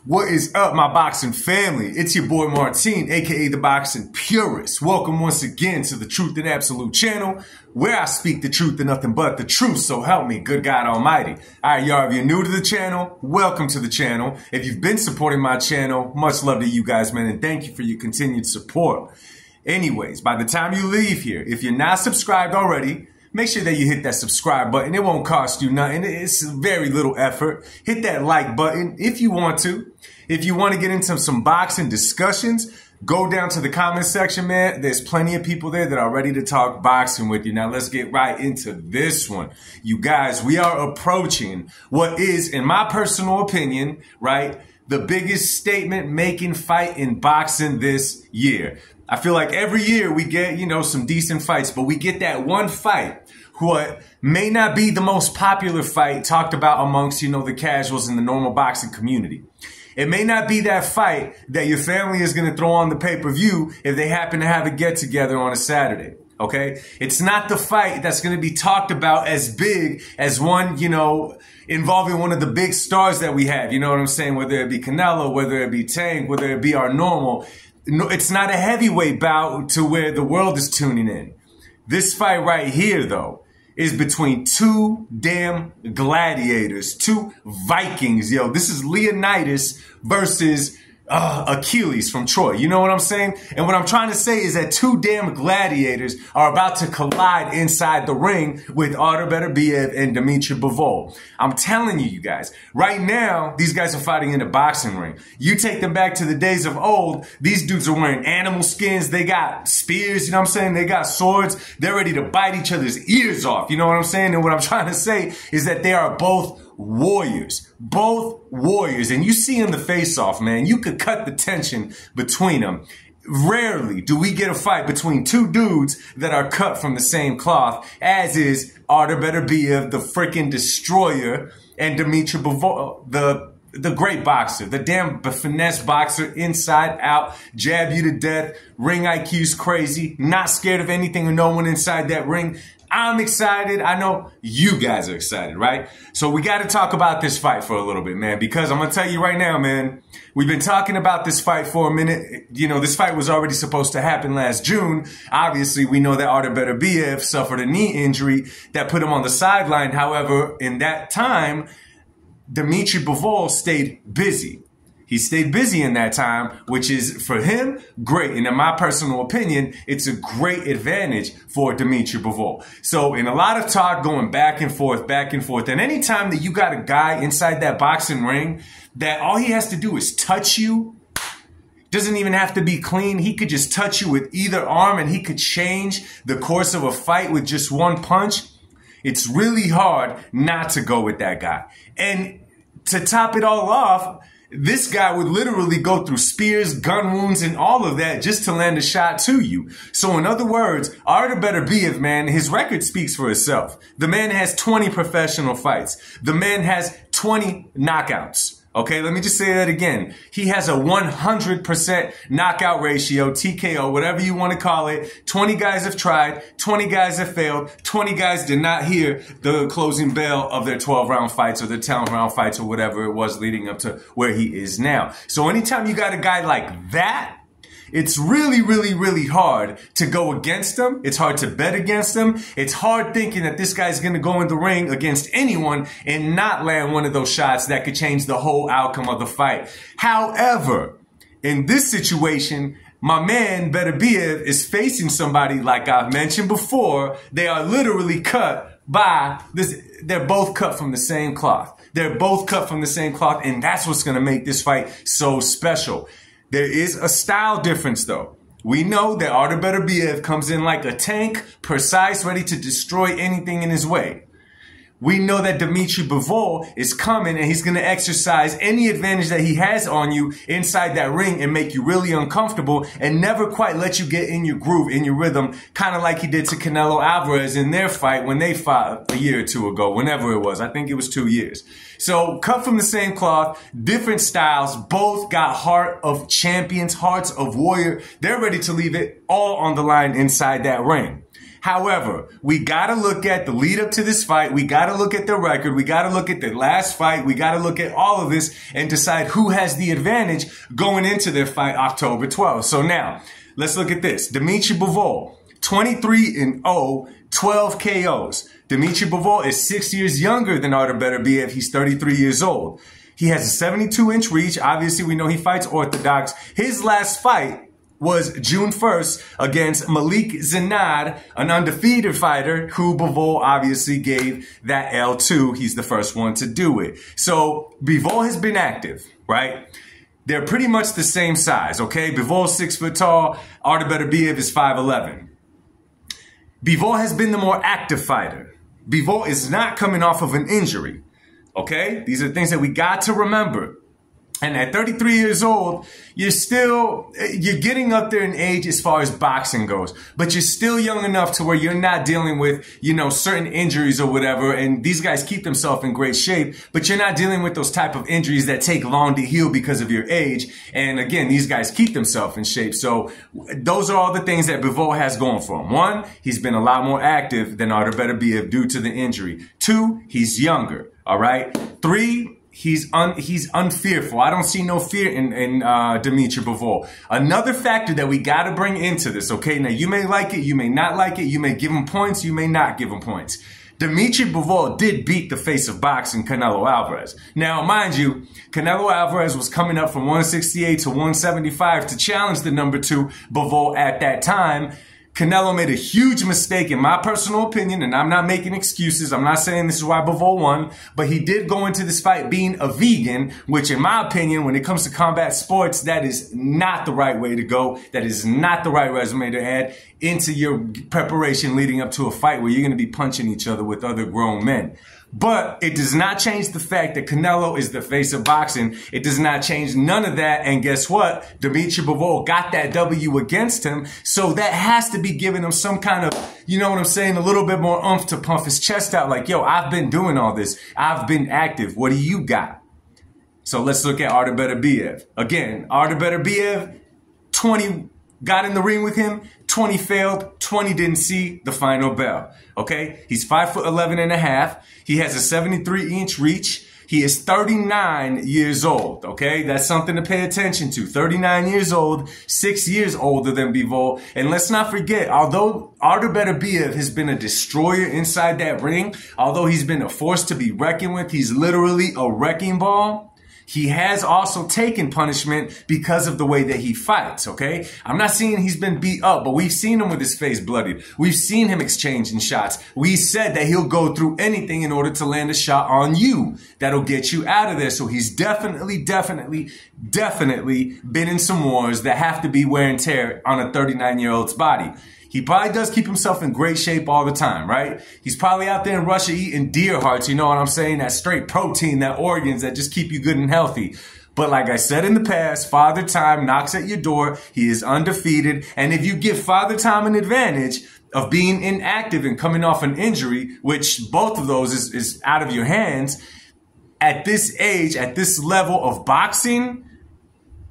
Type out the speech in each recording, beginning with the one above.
What is up, my boxing family? It's your boy Martin, aka the Boxing Purist. Welcome once again to the Truth and Absolute channel, where I speak the truth and nothing but the truth, so help me, good God Almighty. Alright, y'all, if you're new to the channel, welcome to the channel. If you've been supporting my channel, much love to you guys, man, and thank you for your continued support. Anyways, by the time you leave here, if you're not subscribed already, make sure that you hit that subscribe button. It won't cost you nothing. It's very little effort. Hit that like button if you want to. If you want to get into some boxing discussions, go down to the comment section, man. There's plenty of people there that are ready to talk boxing with you. Now, let's get right into this one. You guys, we are approaching what is, in my personal opinion, right, the biggest statement-making fight in boxing this year. I feel like every year we get, some decent fights, but we get that one fight what may not be the most popular fight talked about amongst, the casuals in the normal boxing community. It may not be that fight that your family is going to throw on the pay-per-view if they happen to have a get-together on a Saturday, okay? It's not the fight that's going to be talked about as big as one, involving one of the big stars that we have. You know what I'm saying? Whether it be Canelo, whether it be Tank, whether it be our normal. No, it's not a heavyweight bout to where the world is tuning in. This fight right here, though, is between two damn gladiators, two Vikings. Yo, this is Leonidas versus Achilles from Troy. You know what I'm saying? And what I'm trying to say is that two damn gladiators are about to collide inside the ring with Artur Beterbiev and Dmitry Bivol. I'm telling you guys, right now, these guys are fighting in a boxing ring. You take them back to the days of old, these dudes are wearing animal skins, they got spears, you know what I'm saying? They got swords, they're ready to bite each other's ears off, you know what I'm saying? And what I'm trying to say is that they are both warriors, and you see in the face-off, man, you could cut the tension between them. Rarely do we get a fight between two dudes that are cut from the same cloth, as is Artur Beterbiev, the freaking destroyer, and Dmitry Bivol, the great boxer, the damn finesse boxer, inside out, jab you to death, ring IQ's crazy, not scared of anything or no one inside that ring. I'm excited. I know you guys are excited, right? So we got to talk about this fight for a little bit, man, because I'm going to tell you right now, man, we've been talking about this fight for a minute. This fight was already supposed to happen last June. Obviously, we know that Artur Beterbiev suffered a knee injury that put him on the sideline. However, in that time, Dmitry Bivol stayed busy. He stayed busy in that time, which is, for him, great. And in my personal opinion, it's a great advantage for Dmitry Bivol. So in a lot of talk going back and forth, and anytime that you got a guy inside that boxing ring that all he has to do is touch you, doesn't even have to be clean. He could just touch you with either arm and he could change the course of a fight with just one punch. It's really hard not to go with that guy. And to top it all off, this guy would literally go through spears, gun wounds, and all of that just to land a shot to you. So in other words, Artur Beterbiev, man, his record speaks for itself. The man has 20 professional fights. The man has 20 knockouts. Okay, let me just say that again. He has a 100% knockout ratio, TKO, whatever you want to call it. 20 guys have tried, 20 guys have failed, 20 guys did not hear the closing bell of their 12-round fights or their 10-round fights or whatever it was leading up to where he is now. So anytime you got a guy like that, it's really, really, really hard to go against him. It's hard to bet against him. It's hard thinking that this guy's going to go in the ring against anyone and not land one of those shots that could change the whole outcome of the fight. However, in this situation, my man Beterbiev is facing somebody, like I've mentioned before, they are literally cut by this. They're both cut from the same cloth. They're both cut from the same cloth, and that's what's going to make this fight so special. There is a style difference, though. We know that Artur Beterbiev comes in like a tank, precise, ready to destroy anything in his way. We know that Dmitry Bivol is coming and he's going to exercise any advantage that he has on you inside that ring and make you really uncomfortable and never quite let you get in your groove, in your rhythm, kind of like he did to Canelo Alvarez in their fight when they fought a year or two ago, whenever it was. I think it was 2 years. So cut from the same cloth, different styles, both got heart of champions, hearts of warrior. They're ready to leave it all on the line inside that ring. However, we got to look at the lead up to this fight. We got to look at the record. We got to look at the last fight. We got to look at all of this and decide who has the advantage going into their fight October 12th. So now, let's look at this. Dmitry Bivol, 23-0, 12 KOs. Dmitry Bivol is 6 years younger than Artur Beterbiev. He's 33 years old. He has a 72-inch reach. Obviously, we know he fights orthodox. His last fight was June 1st against Malik Zinad, an undefeated fighter who Bivol obviously gave that L to. He's the first one to do it. So Bivol has been active, right? They're pretty much the same size, okay? Bivol's 6 foot tall. Artur Beterbiev is 5'11". Bivol has been the more active fighter. Bivol is not coming off of an injury, okay? These are things that we got to remember. And at 33 years old, you're getting up there in age as far as boxing goes, but you're still young enough to where you're not dealing with, certain injuries or whatever. And these guys keep themselves in great shape, but you're not dealing with those type of injuries that take long to heal because of your age. And again, these guys keep themselves in shape. So those are all the things that Bivol has going for him. One, he's been a lot more active than Artur Beterbiev due to the injury. Two, he's younger. All right. Three, he's unfearful. I don't see no fear in Dmitry Bivol. Another factor that we got to bring into this, okay? Now, you may like it, you may not like it, you may give him points, you may not give him points. Dmitry Bivol did beat the face of boxing, Canelo Alvarez. Now, mind you, Canelo Alvarez was coming up from 168 to 175 to challenge the number 2 Bivol at that time. Canelo made a huge mistake, in my personal opinion, and I'm not making excuses. I'm not saying this is why Bivol won, but he did go into this fight being a vegan, which in my opinion, when it comes to combat sports, that is not the right way to go. That is not the right resume to add into your preparation leading up to a fight where you're going to be punching each other with other grown men. But it does not change the fact that Canelo is the face of boxing. It does not change none of that. And guess what? Dmitry Bivol got that W against him. So that has to be giving him some kind of, you know what I'm saying, a little bit more oomph to puff his chest out. Like, yo, I've been doing all this. I've been active. What do you got? So let's look at Artur Beterbiev. Again, Artur Beterbiev, 20 got in the ring with him. 20 failed, 20 didn't see the final bell, okay? He's 5'11" and a half. He has a 73-inch reach. He is 39 years old, okay? That's something to pay attention to. 39 years old, 6 years older than Bivol. And let's not forget, although Artur Beterbiev has been a destroyer inside that ring, although he's been a force to be reckoned with, he's literally a wrecking ball. He has also taken punishment because of the way that he fights, okay? I'm not saying he's been beat up, but we've seen him with his face bloodied. We've seen him exchanging shots. We said that he'll go through anything in order to land a shot on you that'll get you out of there. So he's definitely been in some wars that have to be wear and tear on a 39-year-old's body. He probably does keep himself in great shape all the time, right? He's probably out there in Russia eating deer hearts, you know what I'm saying? That straight protein, that organs that just keep you good and healthy. But like I said in the past, Father Time knocks at your door. He is undefeated. And if you give Father Time an advantage of being inactive and coming off an injury, which both of those is out of your hands, at this age, at this level of boxing,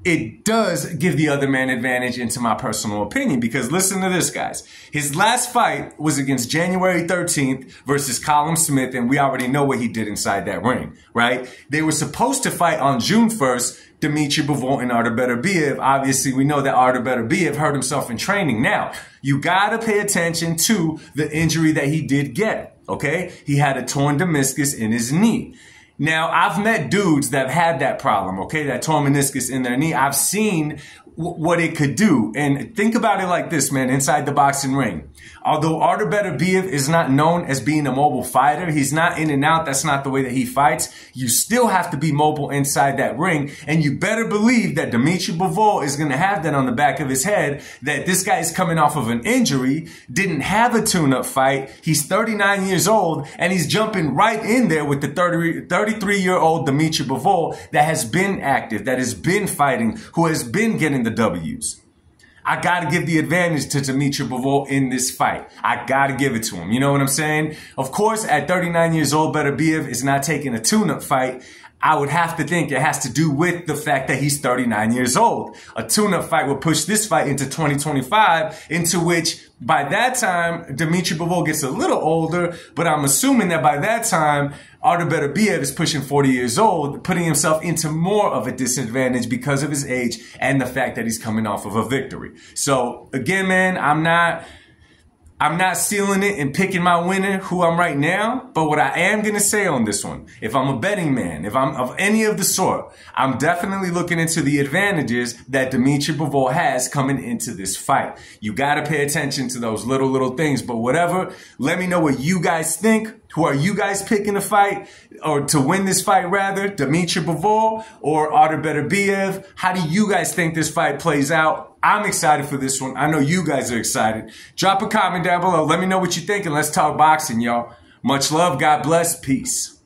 it does give the other man advantage into my personal opinion, because listen to this, guys. His last fight was against January 13th versus Callum Smith, and we already know what he did inside that ring, right? They were supposed to fight on June 1st, Dmitry Bivol and Artur Beterbiev. Obviously, we know that Artur Beterbiev hurt himself in training. Now, you gotta pay attention to the injury that he did get, okay? He had a torn meniscus in his knee. Now, I've met dudes that have had that problem, okay, that torn meniscus in their knee. I've seen what it could do. And think about it like this, man, inside the boxing ring. Although Artur Beterbiev is not known as being a mobile fighter, he's not in and out, that's not the way that he fights, you still have to be mobile inside that ring. And you better believe that Dmitry Bivol is going to have that on the back of his head, that this guy is coming off of an injury, didn't have a tune-up fight, he's 39 years old, and he's jumping right in there with the 33-year-old Dmitry Bivol that has been active, that has been fighting, who has been getting the W's. I got to give the advantage to Dmitry Bivol in this fight. I got to give it to him. You know what I'm saying? Of course, at 39 years old, Beterbiev is not taking a tune-up fight. I would have to think it has to do with the fact that he's 39 years old. A tune-up fight will push this fight into 2025, into which by that time, Dmitry Bivol gets a little older, but I'm assuming that by that time, Artur Beterbiev is pushing 40 years old, putting himself into more of a disadvantage because of his age and the fact that he's coming off of a victory. So again, man, I'm not sealing it and picking my winner, who I'm right now. But what I am going to say on this one, if I'm a betting man, if I'm of any of the sort, I'm definitely looking into the advantages that Dmitry Bivol has coming into this fight. You got to pay attention to those little things. But whatever, let me know what you guys think. Who are you guys picking to fight, or to win this fight rather? Dmitry Bivol or Artur Beterbiev? How do you guys think this fight plays out? I'm excited for this one. I know you guys are excited. Drop a comment down below. Let me know what you think, and let's talk boxing, y'all. Much love. God bless. Peace.